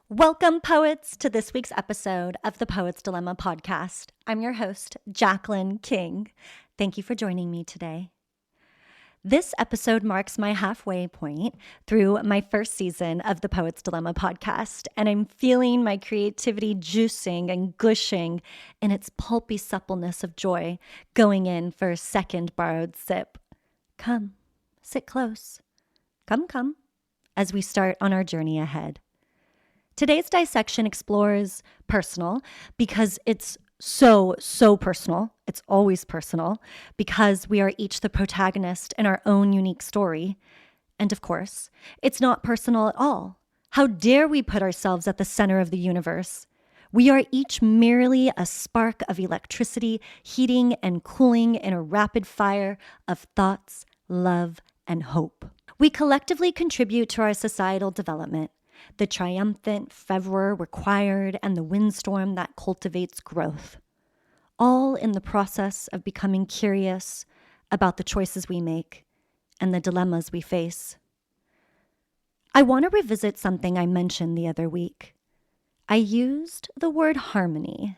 Welcome, poets, to this week's episode of the Poet's Dilemma podcast. I'm your host, Jacqueline King. Thank you for joining me today. This episode marks my halfway point through my first season of the Poet's Dilemma podcast, and I'm feeling my creativity juicing and gushing in its pulpy suppleness of joy, going in for a second borrowed sip. Come, sit close. Come, as we start on our journey ahead. Today's dissection explores personal because it's so personal. It's always personal because we are each the protagonist in our own unique story. And of course, it's not personal at all. How dare we put ourselves at the center of the universe? We are each merely a spark of electricity, heating and cooling in a rapid fire of thoughts, love, and hope. We collectively contribute to our societal development. The triumphant fervor required and the windstorm that cultivates growth, all in the process of becoming curious about the choices we make and the dilemmas we face. I want to revisit something I mentioned the other week. I used the word harmony.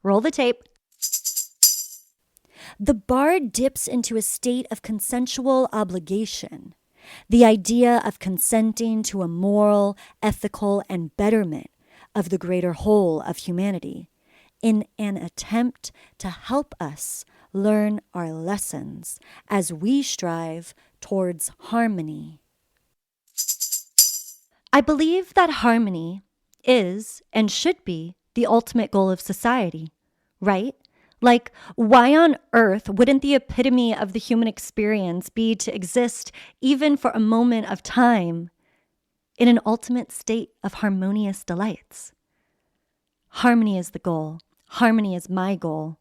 Roll the tape. The bard dips into a state of consensual obligation. The idea of consenting to a moral, ethical, and betterment of the greater whole of humanity in an attempt to help us learn our lessons as we strive towards harmony. I believe that harmony is and should be the ultimate goal of society, right? Like, why on earth wouldn't the epitome of the human experience be to exist, even for a moment of time, in an ultimate state of harmonious delights? Harmony is the goal. Harmony is my goal.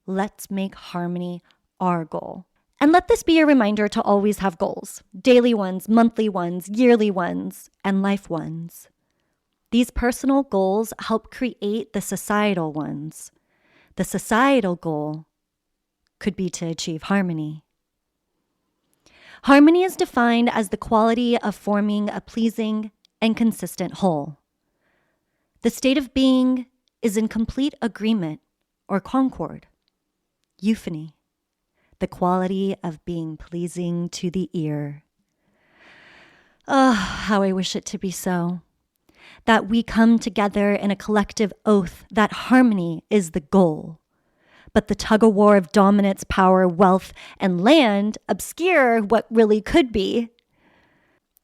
Let's make harmony our goal. And let this be a reminder to always have goals. Daily ones, monthly ones, yearly ones, and life ones. These personal goals help create the societal ones. The societal goal could be to achieve harmony. Harmony is defined as the quality of forming a pleasing and consistent whole. The state of being is in complete agreement or concord. Euphony, the quality of being pleasing to the ear. Oh, how I wish it to be so. That we come together in a collective oath that harmony is the goal. But the tug-of-war of dominance, power, wealth, and land obscure what really could be.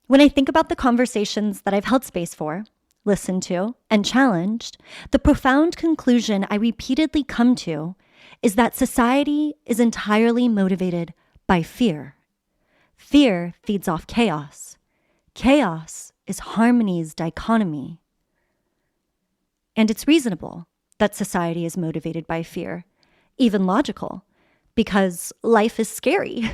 When I think about the conversations that I've held space for, listened to, and challenged, the profound conclusion I repeatedly come to is that society is entirely motivated by fear. Fear feeds off chaos. Chaos is harmony's dichotomy. And it's reasonable that society is motivated by fear, even logical, because life is scary.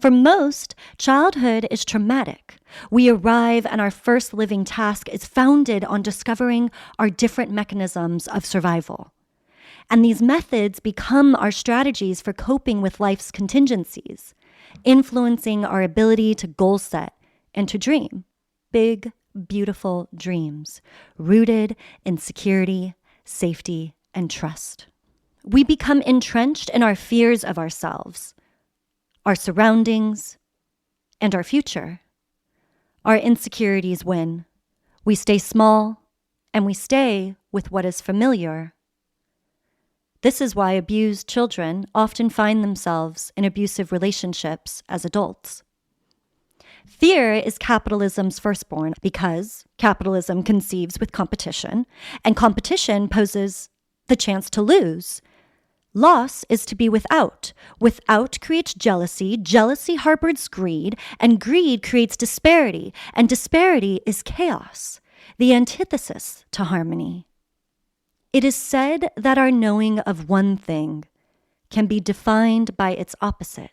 For most, childhood is traumatic. We arrive and our first living task is founded on discovering our different mechanisms of survival. And these methods become our strategies for coping with life's contingencies, influencing our ability to goal set and to dream. Big, beautiful dreams rooted in security, safety, and trust. We become entrenched in our fears of ourselves, our surroundings, and our future. Our insecurities win. We stay small, and we stay with what is familiar. This is why abused children often find themselves in abusive relationships as adults. Fear is capitalism's firstborn because capitalism conceives with competition, and competition poses the chance to lose. Loss is to be without. Without creates jealousy, jealousy harbors greed, and greed creates disparity, and disparity is chaos, the antithesis to harmony. It is said that our knowing of one thing can be defined by its opposite.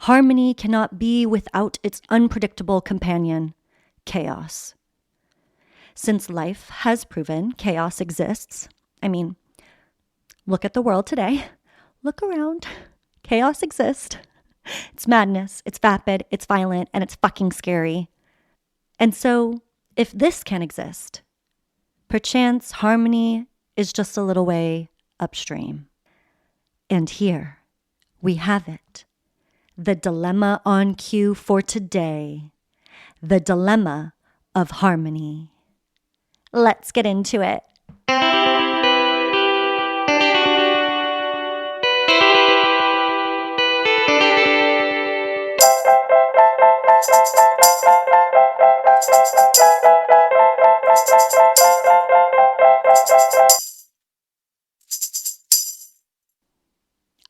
Harmony cannot be without its unpredictable companion, chaos. Since life has proven chaos exists, look at the world today. Look around. Chaos exists. It's madness, it's vapid, it's violent, and it's fucking scary. And so, if this can exist, perchance harmony is just a little way upstream. And here we have it. The dilemma on cue for today. The dilemma of harmony. Let's get into it.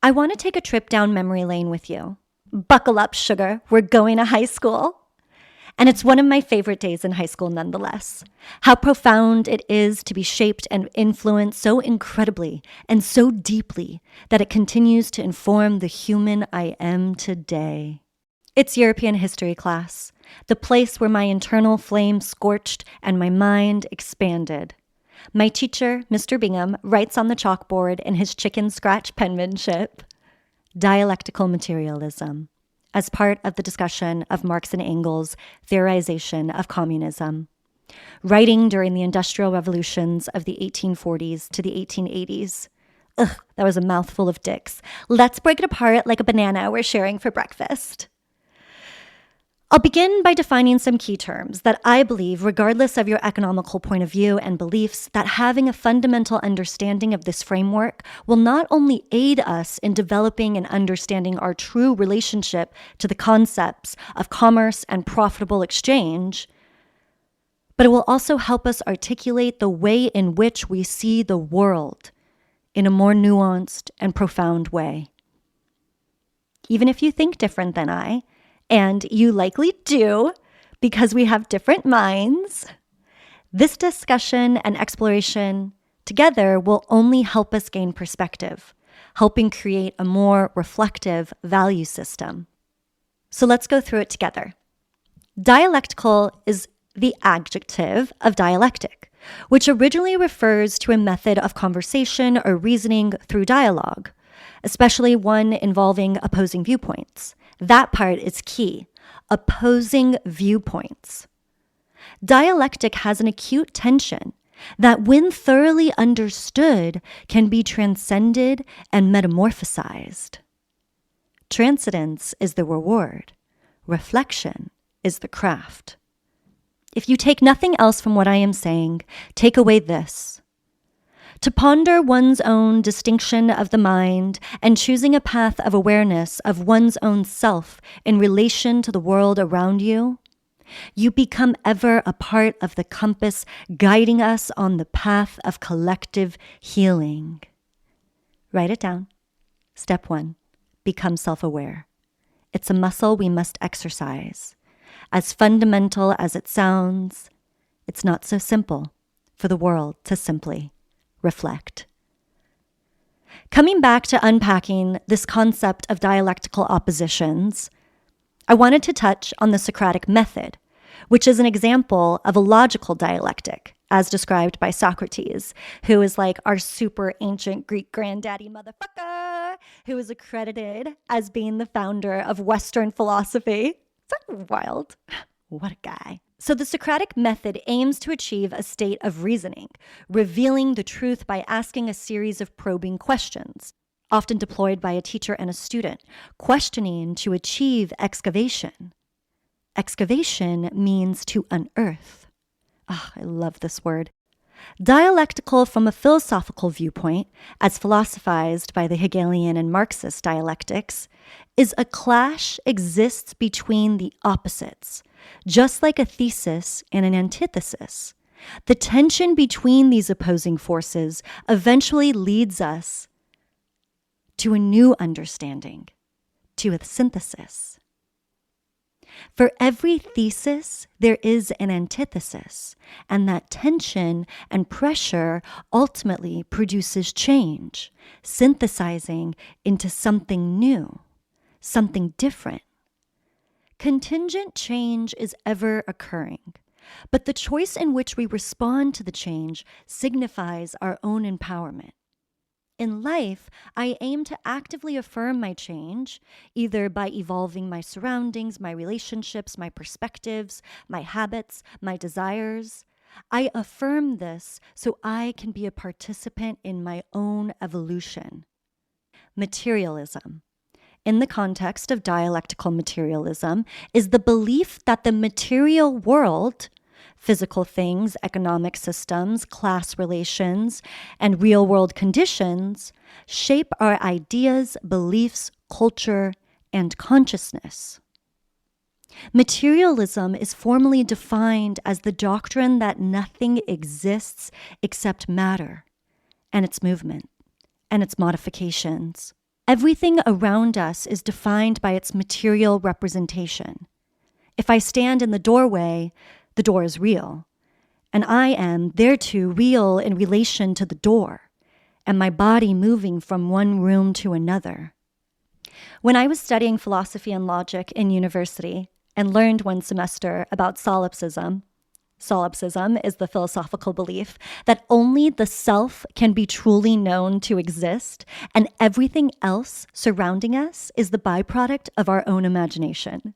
I want to take a trip down memory lane with you. Buckle up, sugar. We're going to high school. And it's one of my favorite days in high school nonetheless. How profound it is to be shaped and influenced so incredibly and so deeply that it continues to inform the human I am today. It's European history class, the place where my internal flame scorched and my mind expanded. My teacher, Mr. Bingham, writes on the chalkboard in his chicken scratch penmanship, dialectical materialism, as part of the discussion of Marx and Engels' theorization of communism. Writing during the industrial revolutions of the 1840s to the 1880s. Ugh, that was a mouthful of dicks. Let's break it apart like a banana we're sharing for breakfast. I'll begin by defining some key terms that I believe, regardless of your economical point of view and beliefs, that having a fundamental understanding of this framework will not only aid us in developing and understanding our true relationship to the concepts of commerce and profitable exchange, but it will also help us articulate the way in which we see the world in a more nuanced and profound way. Even if you think different than I, and you likely do, because we have different minds, this discussion and exploration together will only help us gain perspective, helping create a more reflective value system. So let's go through it together. Dialectical is the adjective of dialectic, which originally refers to a method of conversation or reasoning through dialogue, especially one involving opposing viewpoints. That part is key. Opposing viewpoints. Dialectic has an acute tension that, when thoroughly understood, can be transcended and metamorphosized. Transcendence is the reward. Reflection is the craft. If you take nothing else from what I am saying, take away this. To ponder one's own distinction of the mind and choosing a path of awareness of one's own self in relation to the world around you, you become ever a part of the compass guiding us on the path of collective healing. Write it down. Step 1, become self-aware. It's a muscle we must exercise. As fundamental as it sounds, it's not so simple for the world to simply reflect. Coming back to unpacking this concept of dialectical oppositions, I wanted to touch on the Socratic method, which is an example of a logical dialectic, as described by Socrates, who is like our super ancient Greek granddaddy motherfucker, who is accredited as being the founder of Western philosophy. Is that wild? What a guy. So the Socratic method aims to achieve a state of reasoning, revealing the truth by asking a series of probing questions, often deployed by a teacher and a student, questioning to achieve excavation. Excavation means to unearth. I love this word. Dialectical from a philosophical viewpoint, as philosophized by the Hegelian and Marxist dialectics, is a clash exists between the opposites, just like a thesis and an antithesis. The tension between these opposing forces eventually leads us to a new understanding, to a synthesis. For every thesis, there is an antithesis, and that tension and pressure ultimately produces change, synthesizing into something new, something different. Contingent change is ever occurring, but the choice in which we respond to the change signifies our own empowerment. In life, I aim to actively affirm my change, either by evolving my surroundings, my relationships, my perspectives, my habits, my desires. I affirm this so I can be a participant in my own evolution. Materialism, in the context of dialectical materialism, is the belief that the material world, physical things, economic systems, class relations, and real world conditions, shape our ideas, beliefs, culture, and consciousness. Materialism is formally defined as the doctrine that nothing exists except matter and its movement and its modifications. Everything around us is defined by its material representation. If I stand in the doorway, the door is real, and I am thereto real in relation to the door, and my body moving from one room to another. When I was studying philosophy and logic in university and learned one semester about solipsism is the philosophical belief that only the self can be truly known to exist, and everything else surrounding us is the byproduct of our own imagination.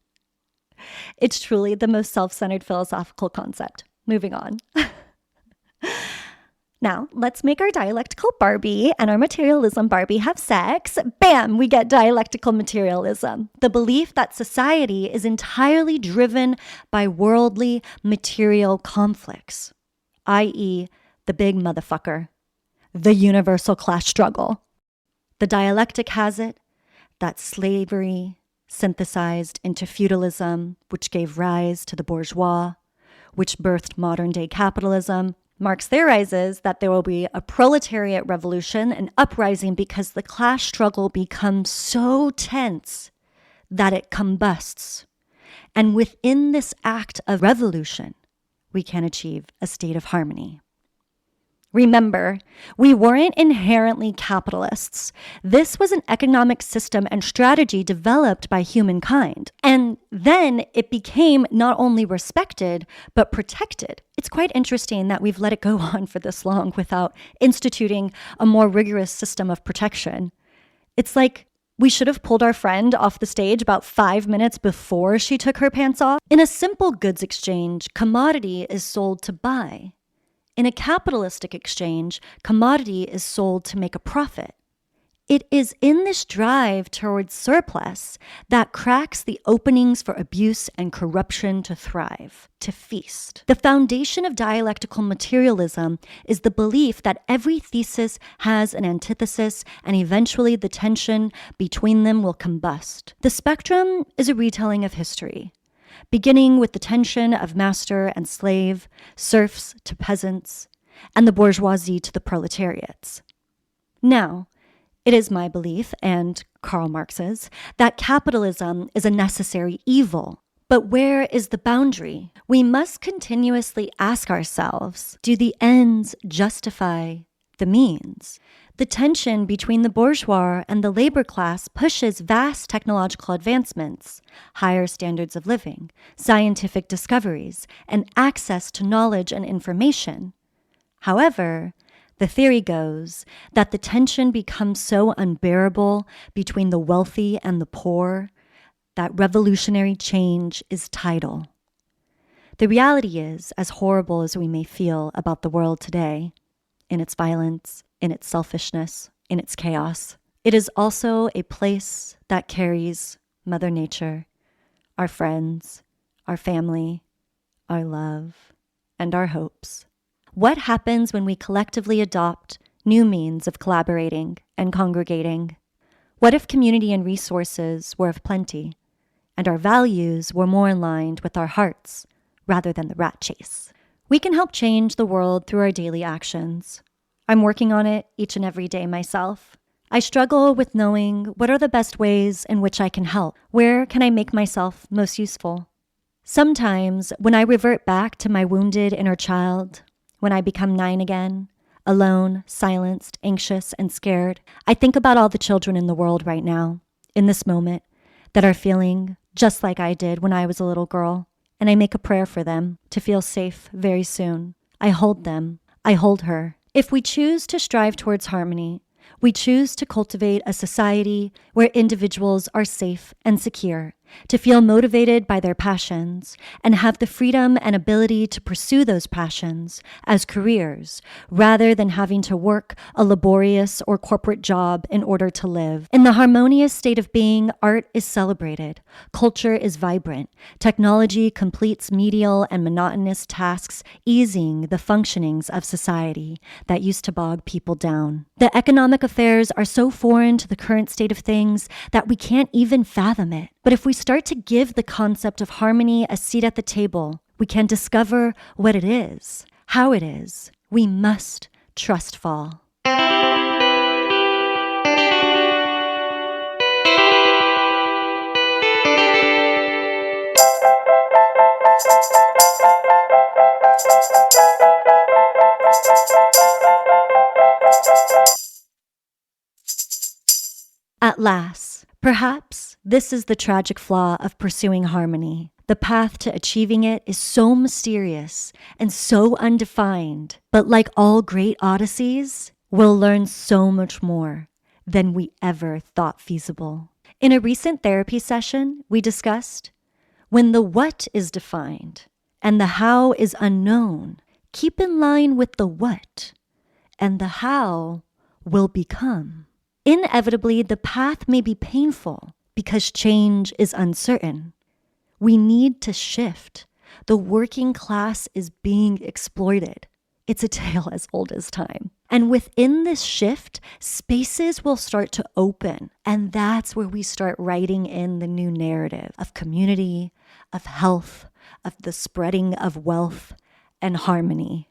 It's truly the most self-centered philosophical concept. Moving on. Now, let's make our dialectical Barbie and our materialism Barbie have sex. Bam, we get dialectical materialism, the belief that society is entirely driven by worldly material conflicts, i.e., the big motherfucker, the universal class struggle. The dialectic has it that slavery synthesized into feudalism, which gave rise to the bourgeois, which birthed modern-day capitalism. Marx theorizes that there will be a proletariat revolution, an uprising, because the class struggle becomes so tense that it combusts. And within this act of revolution, we can achieve a state of harmony. Remember, we weren't inherently capitalists. This was an economic system and strategy developed by humankind. And then it became not only respected, but protected. It's quite interesting that we've let it go on for this long without instituting a more rigorous system of protection. It's like we should have pulled our friend off the stage about 5 minutes before she took her pants off. In a simple goods exchange, commodity is sold to buy. In a capitalistic exchange, commodity is sold to make a profit. It is in this drive towards surplus that cracks the openings for abuse and corruption to thrive, to feast. The foundation of dialectical materialism is the belief that every thesis has an antithesis, and eventually the tension between them will combust. The spectrum is a retelling of history, beginning with the tension of master and slave, serfs to peasants, and the bourgeoisie to the proletariats. Now, it is my belief, and Karl Marx's, that capitalism is a necessary evil. But where is the boundary? We must continuously ask ourselves, do the ends justify the means? The tension between the bourgeois and the labor class pushes vast technological advancements, higher standards of living, scientific discoveries, and access to knowledge and information. However, the theory goes that the tension becomes so unbearable between the wealthy and the poor that revolutionary change is tidal. The reality is, as horrible as we may feel about the world today, in its violence, in its selfishness, in its chaos, it is also a place that carries Mother Nature, our friends, our family, our love, and our hopes. What happens when we collectively adopt new means of collaborating and congregating? What if community and resources were of plenty, and our values were more aligned with our hearts rather than the rat chase? We can help change the world through our daily actions. I'm working on it each and every day myself. I struggle with knowing what are the best ways in which I can help. Where can I make myself most useful? Sometimes when I revert back to my wounded inner child, when I become 9 again, alone, silenced, anxious, and scared, I think about all the children in the world right now, in this moment, that are feeling just like I did when I was a little girl, and I make a prayer for them to feel safe very soon. I hold them. I hold her. If we choose to strive towards harmony, We choose to cultivate a society where individuals are safe and secure, to feel motivated by their passions, and have the freedom and ability to pursue those passions as careers, rather than having to work a laborious or corporate job in order to live. In the harmonious state of being, art is celebrated, culture is vibrant, technology completes menial and monotonous tasks, easing the functionings of society that used to bog people down. The economic affairs are so foreign to the current state of things that we can't even fathom it. But if we start to give the concept of harmony a seat at the table, we can discover what it is, how it is. We must trust fall. At last, perhaps this is the tragic flaw of pursuing harmony. The path to achieving it is so mysterious and so undefined, but like all great odysseys, we'll learn so much more than we ever thought feasible. In a recent therapy session, we discussed when the what is defined and the how is unknown, keep in line with the what, and the how will become. Inevitably, the path may be painful because change is uncertain. We need to shift. The working class is being exploited. It's a tale as old as time. And within this shift, spaces will start to open. And that's where we start writing in the new narrative of community, of health, of the spreading of wealth and harmony.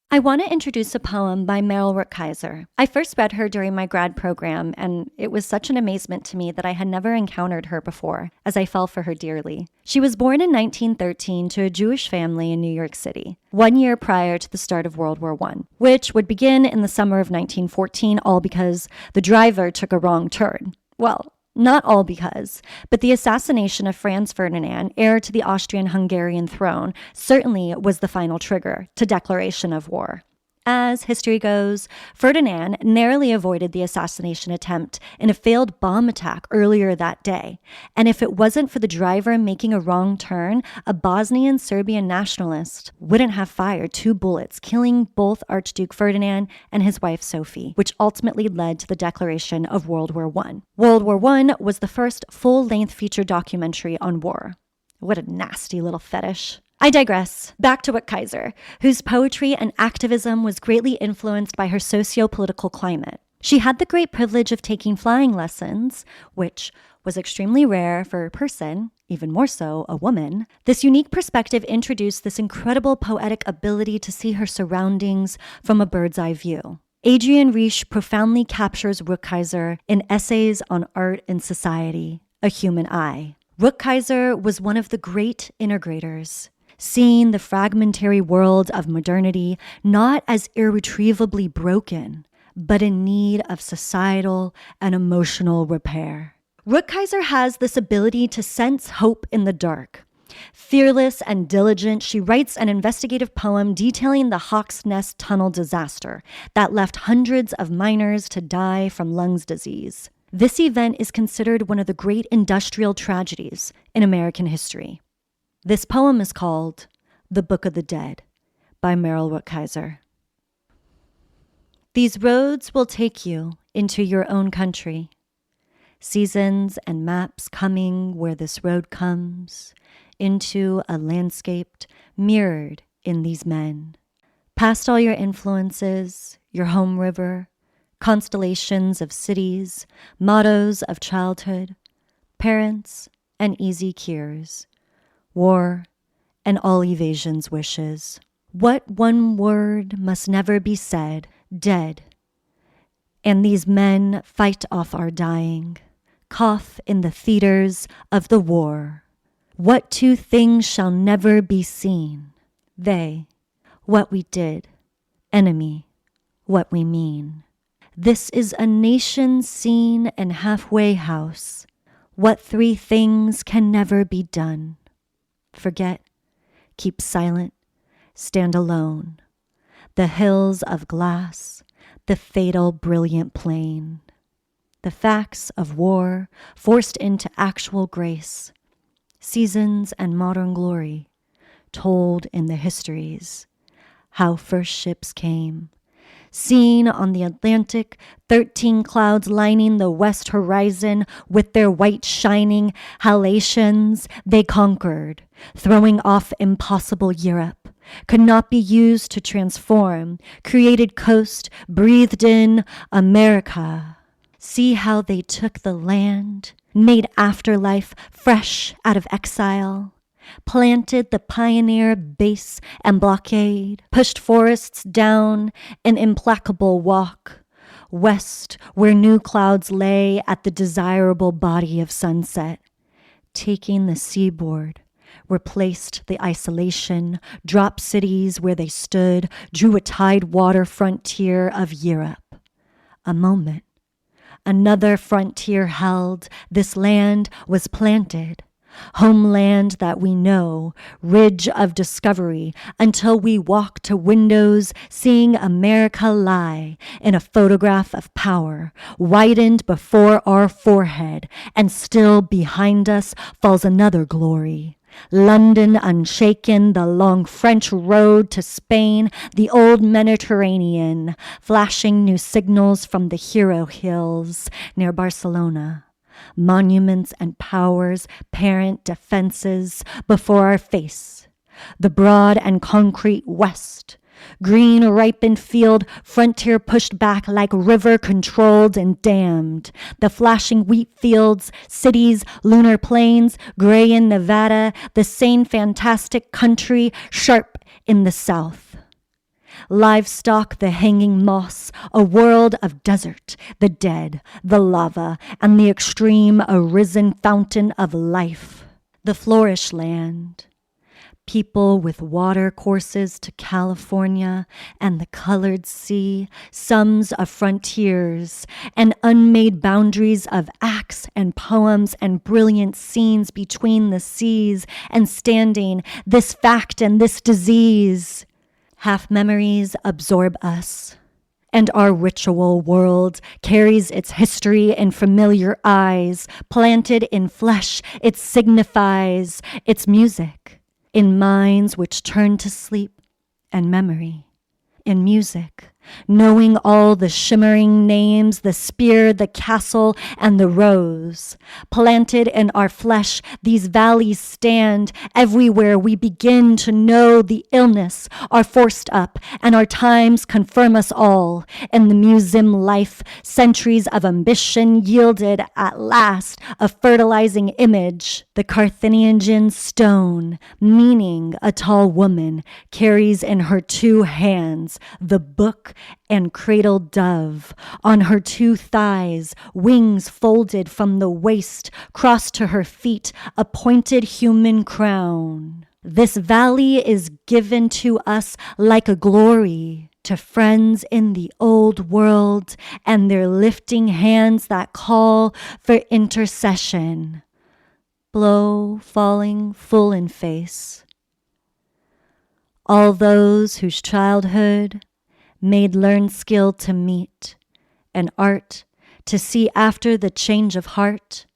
I want to introduce a poem by Meryl Rootkaiser. I first read her during my grad program, and it was such an amazement to me that I had never encountered her before, as I fell for her dearly. She was born in 1913 to a Jewish family in New York City, 1 year prior to the start of World War I, which would begin in the summer of 1914, all because the driver took a wrong turn. Well, not all because, but the assassination of Franz Ferdinand, heir to the Austrian-Hungarian throne, certainly was the final trigger to declaration of war. As history goes, Ferdinand narrowly avoided the assassination attempt in a failed bomb attack earlier that day. And if it wasn't for the driver making a wrong turn, a Bosnian Serbian nationalist wouldn't have fired 2 bullets, killing both Archduke Ferdinand and his wife Sophie, which ultimately led to the declaration of World War I. World War I was the first full-length feature documentary on war. What a nasty little fetish. I digress. Back to Rootkaiser, whose poetry and activism was greatly influenced by her socio-political climate. She had the great privilege of taking flying lessons, which was extremely rare for a person, even more so a woman. This unique perspective introduced this incredible poetic ability to see her surroundings from a bird's eye view. Adrienne Rich profoundly captures Rootkaiser in Essays on Art and Society, A Human Eye. Rootkaiser was one of the great integrators, seeing the fragmentary world of modernity not as irretrievably broken, but in need of societal and emotional repair. Rootkaiser has this ability to sense hope in the dark. Fearless and diligent, she writes an investigative poem detailing the Hawks Nest Tunnel disaster that left hundreds of miners to die from lungs disease. This event is considered one of the great industrial tragedies in American history. This poem is called The Book of the Dead by Meryl Rootkaiser. These roads will take you into your own country. Seasons and maps coming where this road comes, into a landscape mirrored in these men. Past all your influences, your home river, constellations of cities, mottos of childhood, parents and easy cures, war and all evasion's wishes. What one word must never be said, dead. And these men fight off our dying, cough in the theaters of the war. What 2 things shall never be seen? They, what we did, enemy what we mean. This is a nation seen in halfway house. What three things can never be done? Forget, keep silent, stand alone. The hills of glass, the fatal brilliant plain. The facts of war forced into actual grace. Seasons and modern glory, told in the histories. How first ships came. Seen on the Atlantic, 13 clouds lining the west horizon with their white shining halations, they conquered, throwing off impossible Europe. Could not be used to transform, created coast, breathed in America. See how they took the land, made afterlife fresh out of exile. Planted the pioneer base and blockade, pushed forests down an implacable walk, west where new clouds lay at the desirable body of sunset, taking the seaboard, replaced the isolation, dropped cities where they stood, drew a tidewater frontier of Europe. A moment. Another frontier held, this land was planted. Homeland that we know, ridge of discovery, until we walk to windows seeing America lie in a photograph of power, widened before our forehead, and still behind us falls another glory. London unshaken, the long French road to Spain, the old Mediterranean, flashing new signals from the Hero Hills near Barcelona. Monuments and powers, parent defenses before our face. The broad and concrete west. Green ripened field, frontier pushed back like river controlled and dammed. The flashing wheat fields, cities, lunar plains, gray in Nevada, the sane fantastic country, sharp in the south. Livestock, the hanging moss, a world of desert, the dead, the lava, and the extreme arisen fountain of life. The flourish land. People with water courses to California and the colored sea, sums of frontiers and unmade boundaries of acts and poems and brilliant scenes between the seas and standing, this fact and this disease. Half memories absorb us, and our ritual world carries its history in familiar eyes. Planted in flesh, it signifies its music, in minds which turn to sleep and memory, in music, knowing all the shimmering names, the spear, the castle, and the rose. Planted in our flesh, these valleys stand. Everywhere we begin to know the illness are forced up, and our times confirm us all. In the museum life, centuries of ambition yielded at last a fertilizing image. The Carthaginian stone, meaning a tall woman, carries in her two hands the book and cradled dove. On her two thighs, wings folded from the waist, crossed to her feet, a pointed human crown. This valley is given to us like a glory, to friends in the old world and their lifting hands that call for intercession. Blow falling full in face. All those whose childhood made learned skill to meet, and art to see after the change of heart,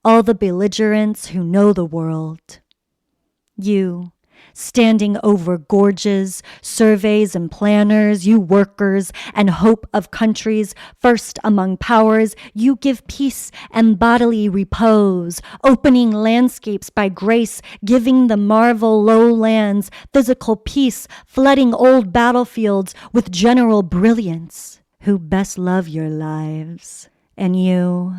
all the belligerents who know the world. You, standing over gorges, surveys and planners, you workers and hope of countries, first among powers, you give peace and bodily repose, opening landscapes by grace, giving the marvel lowlands, physical peace, flooding old battlefields with general brilliance, who best love your lives. And you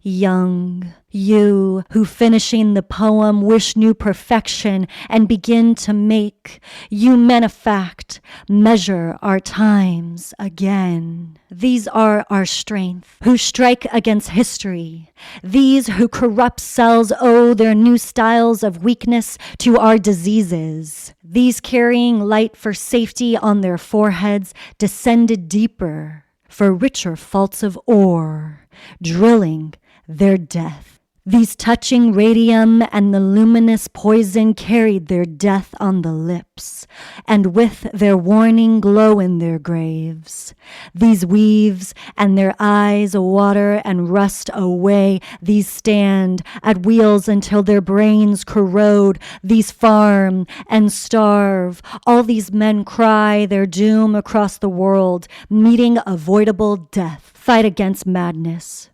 Young, you who finishing the poem wish new perfection and begin to make, you manufact, measure our times again. These are our strength, who strike against history. These who corrupt cells owe their new styles of weakness to our diseases. These carrying light for safety on their foreheads descended deeper for richer faults of ore, drilling their death. These touching radium and the luminous poison carried their death on the lips, and with their warning glow in their graves. These weaves and their eyes water and rust away. These stand at wheels until their brains corrode. These farm and starve. All these men cry their doom across the world, meeting avoidable death. Fight against madness.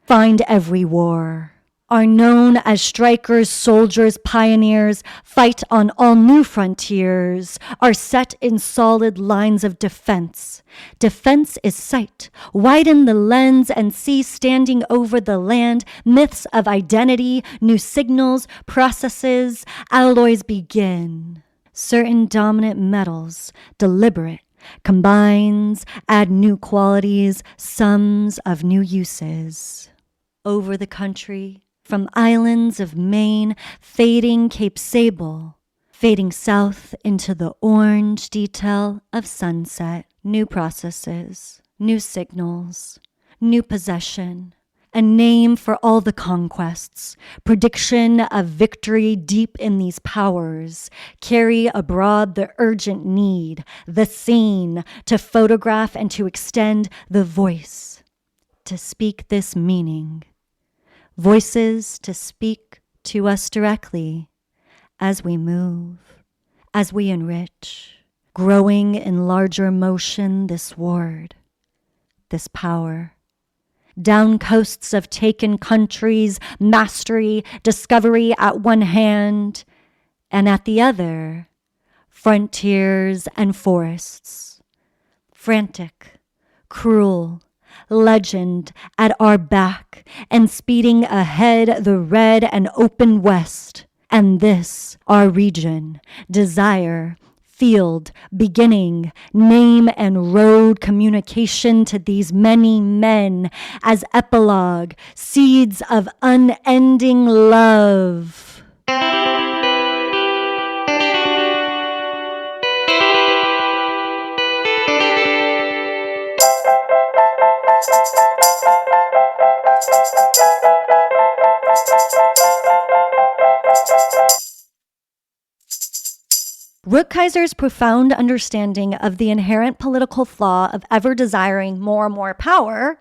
Find every war. Are known as strikers, soldiers, pioneers, fight on all new frontiers, are set in solid lines of defense. Defense is sight. Widen the lens and see standing over the land myths of identity, new signals, processes, alloys begin. Certain dominant metals, deliberate, combines, add new qualities, sums of new uses. Over the country, from islands of Maine, fading Cape Sable, fading south into the orange detail of sunset, new processes, new signals, new possession, a name for all the conquests, prediction of victory deep in these powers, carry abroad the urgent need, the scene, to photograph and to extend the voice, to speak this meaning. Voices to speak to us directly as we move, as we enrich, growing in larger motion this word, this power. Down coasts of taken countries, mastery, discovery at one hand, and at the other, frontiers and forests. Frantic, cruel, legend at our back, and speeding ahead the red and open west. And this, our region, desire, field, beginning, name and road communication to these many men as epilogue, seeds of unending love. Rootkaiser's profound understanding of the inherent political flaw of ever desiring more and more power,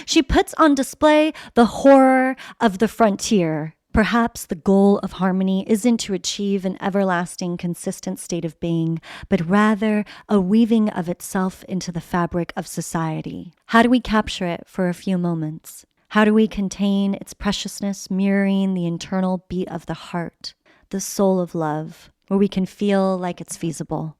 she puts on display the horror of the frontier. Perhaps the goal of harmony isn't to achieve an everlasting, consistent state of being, but rather a weaving of itself into the fabric of society. How do we capture it for a few moments? How do we contain its preciousness, mirroring the internal beat of the heart, the soul of love, where we can feel like it's feasible?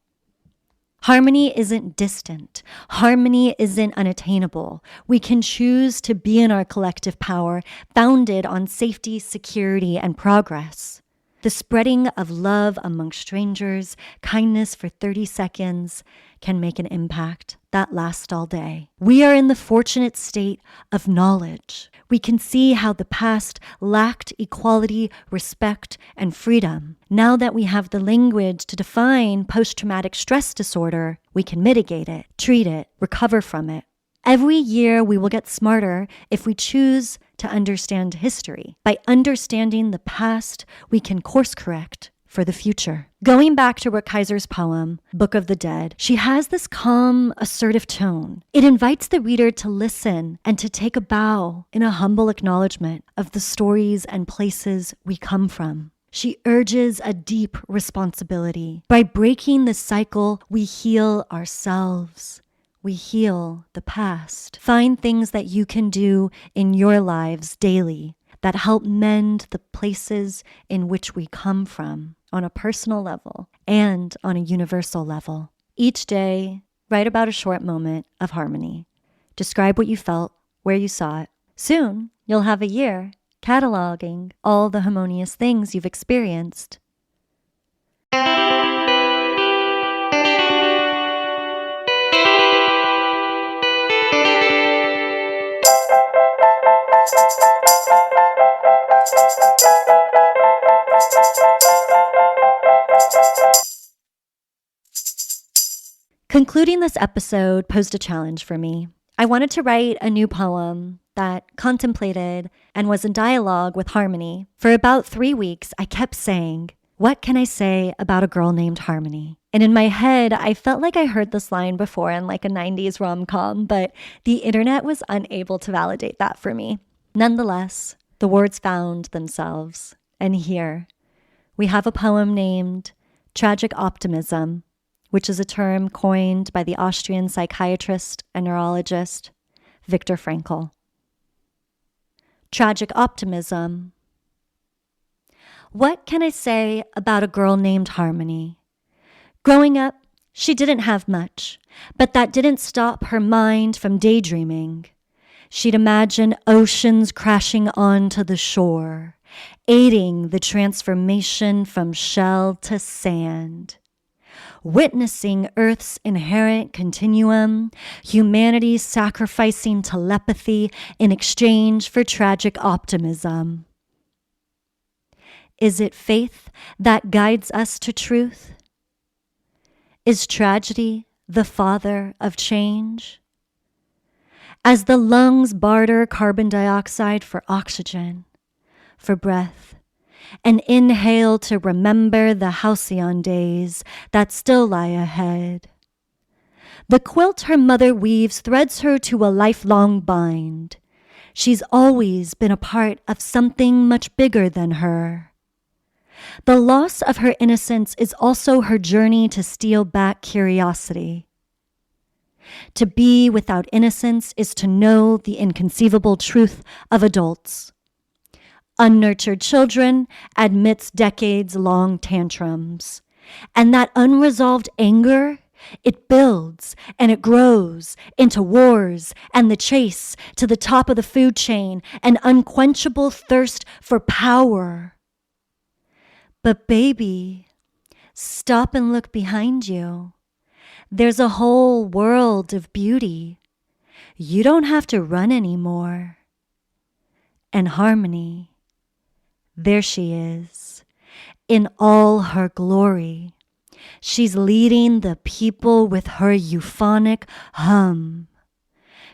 Harmony isn't distant. Harmony isn't unattainable. We can choose to be in our collective power, founded on safety, security, and progress. The spreading of love among strangers, kindness for 30 seconds, can make an impact that lasts all day. We are in the fortunate state of knowledge. We can see how the past lacked equality, respect, and freedom. Now that we have the language to define post-traumatic stress disorder, we can mitigate it, treat it, recover from it. Every year we will get smarter if we choose to understand history. By understanding the past, we can course correct for the future. Going back to Rootkaiser's poem, Book of the Dead, she has this calm, assertive tone. It invites the reader to listen and to take a bow in a humble acknowledgement of the stories and places we come from. She urges a deep responsibility. By breaking the cycle, we heal ourselves. We heal the past. Find things that you can do in your lives daily that help mend the places in which we come from on a personal level and on a universal level. Each day, write about a short moment of harmony. Describe what you felt, where you saw it. Soon, You'll have a year cataloging all the harmonious things you've experienced. Concluding this episode posed a challenge for me. I wanted to write a new poem that contemplated and was in dialogue with harmony. For about 3 weeks, I kept saying, "What can I say about a girl named Harmony?" And in my head, I felt like I heard this line before in like a 90s rom-com, but the internet was unable to validate that for me. Nonetheless, the words found themselves. And here, we have a poem named Tragic Optimism, which is a term coined by the Austrian psychiatrist and neurologist Viktor Frankl. Tragic optimism. What can I say about a girl named Harmony? Growing up, she didn't have much, but that didn't stop her mind from daydreaming. She'd imagine oceans crashing onto the shore, aiding the transformation from shell to sand. Witnessing Earth's inherent continuum, humanity sacrificing telepathy in exchange for tragic optimism. Is it faith that guides us to truth? Is tragedy the father of change? As the lungs barter carbon dioxide for oxygen, for breath, and inhale to remember the halcyon days that still lie ahead. The quilt her mother weaves threads her to a lifelong bind. She's always been a part of something much bigger than her. The loss of her innocence is also her journey to steal back curiosity. To be without innocence is to know the inconceivable truth of adults. Unnurtured children amidst decades-long tantrums. And that unresolved anger, it builds and it grows into wars and the chase to the top of the food chain, an unquenchable thirst for power. But baby, stop and look behind you. There's a whole world of beauty. You don't have to run anymore. And Harmony, there she is, in all her glory. She's leading the people with her euphonic hum.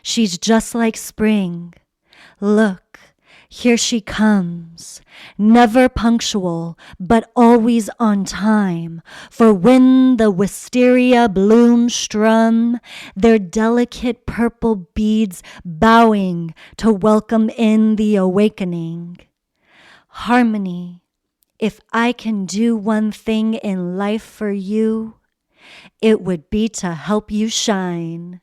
She's just like spring. Look, here she comes, never punctual, but always on time. For when the wisteria blooms strum, their delicate purple beads bowing to welcome in the awakening. Harmony, if I can do one thing in life for you, it would be to help you shine.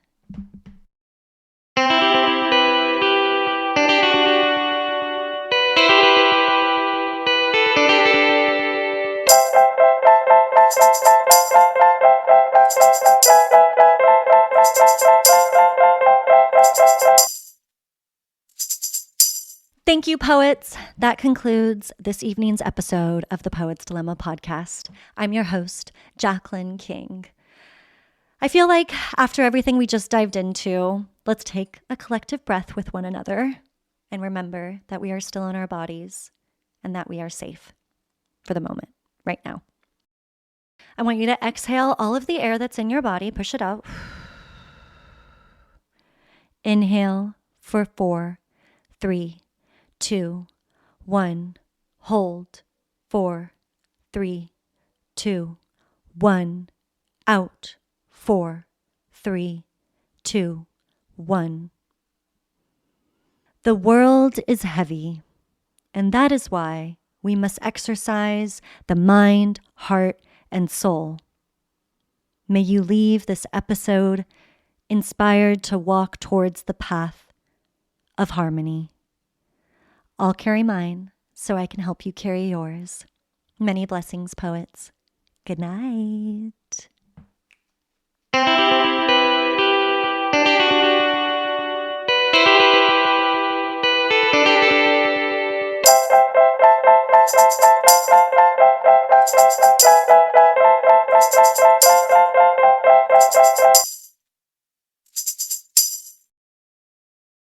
Thank you, poets. That concludes this evening's episode of the Poet's Dilemma podcast. I'm your host, Jacqueline King. I feel like after everything we just dived into, let's take a collective breath with one another and remember that we are still in our bodies and that we are safe for the moment, right now. I want you to exhale all of the air that's in your body, push it out. Inhale for 4, 3, 2, 1. Hold. 4, 3, 2, 1. Out. 4, 3, 2, 1. The world is heavy, and that is why we must exercise the mind, heart, and soul. May you leave this episode inspired to walk towards the path of harmony. I'll carry mine so I can help you carry yours. Many blessings, poets. Good night.